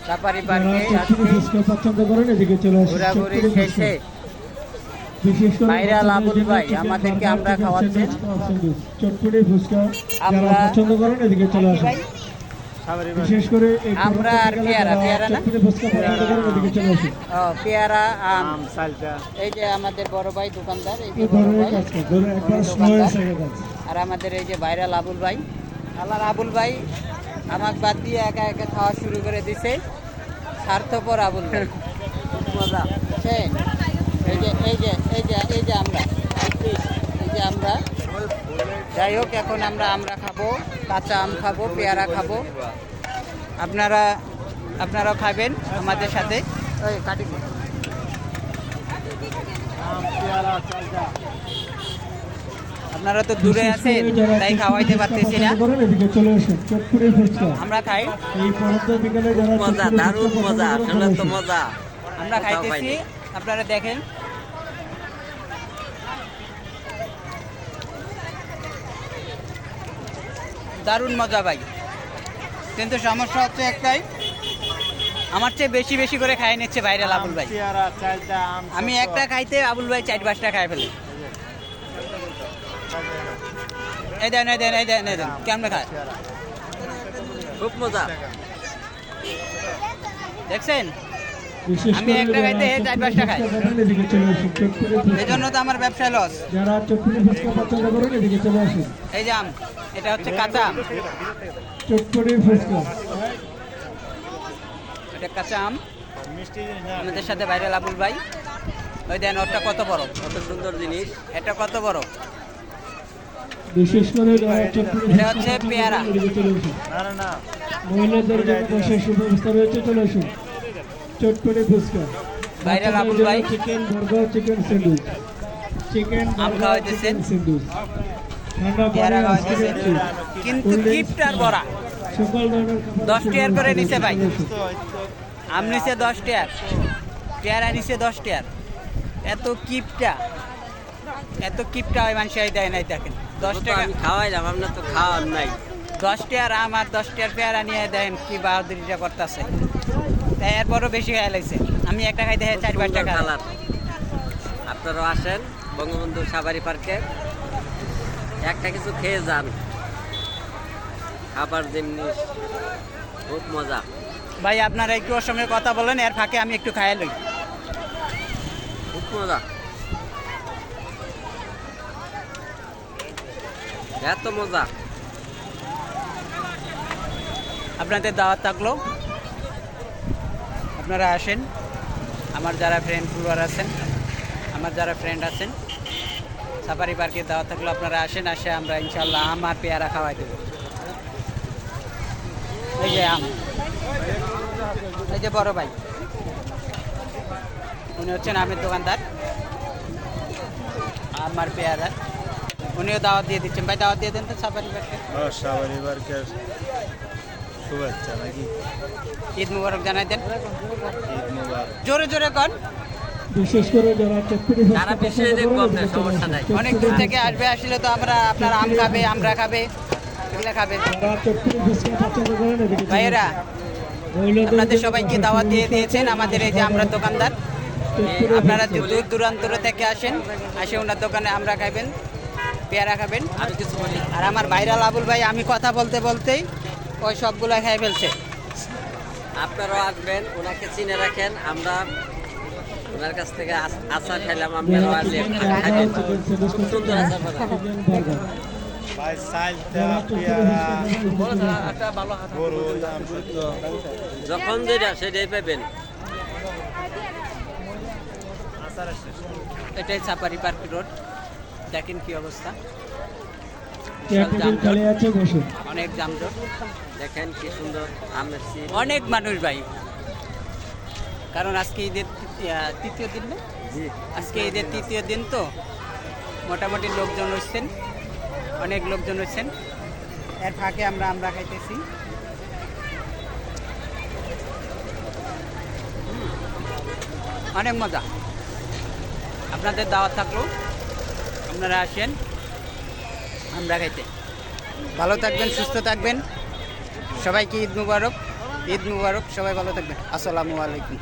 Safari পার্কে ঘোরাঘুরি শেষে ভাইরাল আবুল ভাই আমাদেরকে আমরা খাওয়াচ্ছেন। আমরা পছন্দ করেন এদিকে চলে আসেন। বিশেষ করে আমরা আর পেয়ারা না পেয়ারা আম এই যে আমাদের বড় ভাই দোকানদার, এই যে বড় ভাই দোকানদার, আর আমাদের এই যে ভাইরাল আবুল ভাই। আল্লাহর আবুল ভাই আমাকে বাদ দিয়ে একা একা খাওয়া শুরু করে দিছে। স্বার্থপর আবুল ভাই, মজা। এই যে এই যে এই যে এই যে আমরা এই যে আমরা যাই হোক, এখন আমরা খাবো, কাঁচা আম খাবো, পেয়ারা খাবো। আপনারাও খাবেন আমাদের সাথে। আপনারা তো দূরে আছেন তাই খাওয়াইতে পারতেছি না, আমরা খাই। মজা, দারুণ মজা, আসলে তো মজা। আমরা খাইতেছি, আপনারা দেখেন। দারুণ মজা ভাই, কিন্তু সমস্যা হচ্ছে একটাই, আমার চেয়ে বেশি বেশি করে খাই নিচ্ছে ভাইরাল আবুল ভাই। আমি একটা খাইতে আবুল ভাই 4-5টা খাই ফেলে। এই দেন এই দেন এই দেন এই দেন, কেমন খায়, খুব মজা দেখছেন? আমি একটা খাইতে 4-5টা খাই, এই জন্য তো আমার ব্যবসায় লস। এই যে আম, এটা হচ্ছে কাঁচা আম, এটা কাঁচা আম। আমাদের সাথে ভাইরাল আবুল ভাই। ওই দেন ওটা কত বড়, কত সুন্দর জিনিস, এটা কত বড়। বিশেষ করে এটা হচ্ছে পেয়ারা। মহিলাদের জন্য বসার সুব্যবস্থা রয়েছে, চলে আসুন। চটপটি ফুচকা, ভাইরাল আবুল ভাই chicken burger, chicken sandwich, chicken আম খাওয়াইতেছেন, স্যান্ডউইচ, ঠান্ডা পেয়ারা খাওয়াইতেছেন, কিন্তু গিফট আর বড়া। সকল ধরনের 10 টাকার করে নিছে ভাই, আম নিছে 10 টাকার, পেয়ারা নিছে 10 টাকার। এত কিপটা হয় মানুষ দেয় নাই। দেখেন 10 টাকা আমি খাওয়াইলাম, আপনার তো খাওয়ার নাই। 10 টাকার আম আর 10 টাকার পেয়ারা নিয়ে দেন কি বাহাদুরিটা করতেছে। তাই এরপরও বেশি খাই লাগছে। আমি একটা খাইতে 4-5 টাকা। আপনারাও আসেন বঙ্গবন্ধু সাফারি পার্কে, একটা কিছু খেয়ে যান, খাবার জিনিস খুব মজা। ভাই আপনারা একটু ওর সঙ্গে কথা বলেন, এর ফাঁকে আমি একটু খাইয়ে লই। খুব মজা, এত মজা। আপনাদের দাওয়াত থাকলো, আপনারা আসেন। আমার যারা ফ্রেন্ড আছেন সাফারি পার্কে দাওয়াত থাকলো, আপনারা আসেন। আসে আমরা ইনশাল্লাহ আম আর পেয়ারা খাওয়াই দেবো। এই যে আম, এই যে বড় ভাই, উনি হচ্ছেন আমের দোকানদার। আম আর পেয়ারা উনিও দাওয়াত দিয়ে দিচ্ছেন। ভাই দাওয়াত দিয়ে দেন তো সাফারি পার্কে। সাফারি পার্কের শুভেচ্ছা নাকি, ঈদ মুবারক জানাই দেন, ঈদ মুবারক। জোরে জোরে কর। বিশেষ করে যারা চটপটি যারা বেশি দেখবো আপনার সমস্যা নাই, অনেক দূর থেকে আসবে, আসলে তো আপনার আম খাবে, আমরা খাবে, এগুলা খাবে। যারা চটপটি ফুচকা পছন্দ করেন এদিকে চলে ভাইয়েরা আপনাদের সবাইকে দাওয়াত দিয়ে দিয়েছেন আমাদের এই যে আমরা দোকানদার। আপনারা দূর দূরান্ত থেকে আসেন, আসে ওনার দোকানে আমরা খাবেন, পেয়ারা খাবেন। আমি কিছু বলি, আর আমার ভাইরাল আবুল ভাই আমি কথা বলতে বলতেই ওই সবগুলো খাই ফেলছে। আপনারাও আসবেন, ওনাকে চিনে রাখেন। আমরা ওনার কাছ থেকে আচার খাইলাম, আপনারাও আসলে খাবেন, খুব সুন্দর আচার বানায়। ভাই সাইলটা পেয়ারা গরু আম শুদ্ধ যখন যেটা সেটাই পাবেন। এটাই সাফারি পার্ক রোড, দেখেন কি অবস্থা, খালি আছে, বসুন। অনেক যানজট, দেখেন কি সুন্দর আমের সিন। অনেক মানুষ ভাই, কারণ আজকে ঈদের তৃতীয় দিন না, জি, আজকে ঈদের তৃতীয় দিন তো মোটামুটি লোকজন হচ্ছেন, অনেক লোকজন হচ্ছেন। এর ফাঁকে আমরা খাইতেছি। অনেক মজা। আপনাদের দাওয়াত থাকলো, আপনারা আসেন আমরা খাইতে। ভালো থাকবেন, সুস্থ থাকবেন, সবাইকে ঈদ মুবারক। ঈদ মুবারক, সবাই ভালো থাকবেন, আসসালামু আলাইকুম।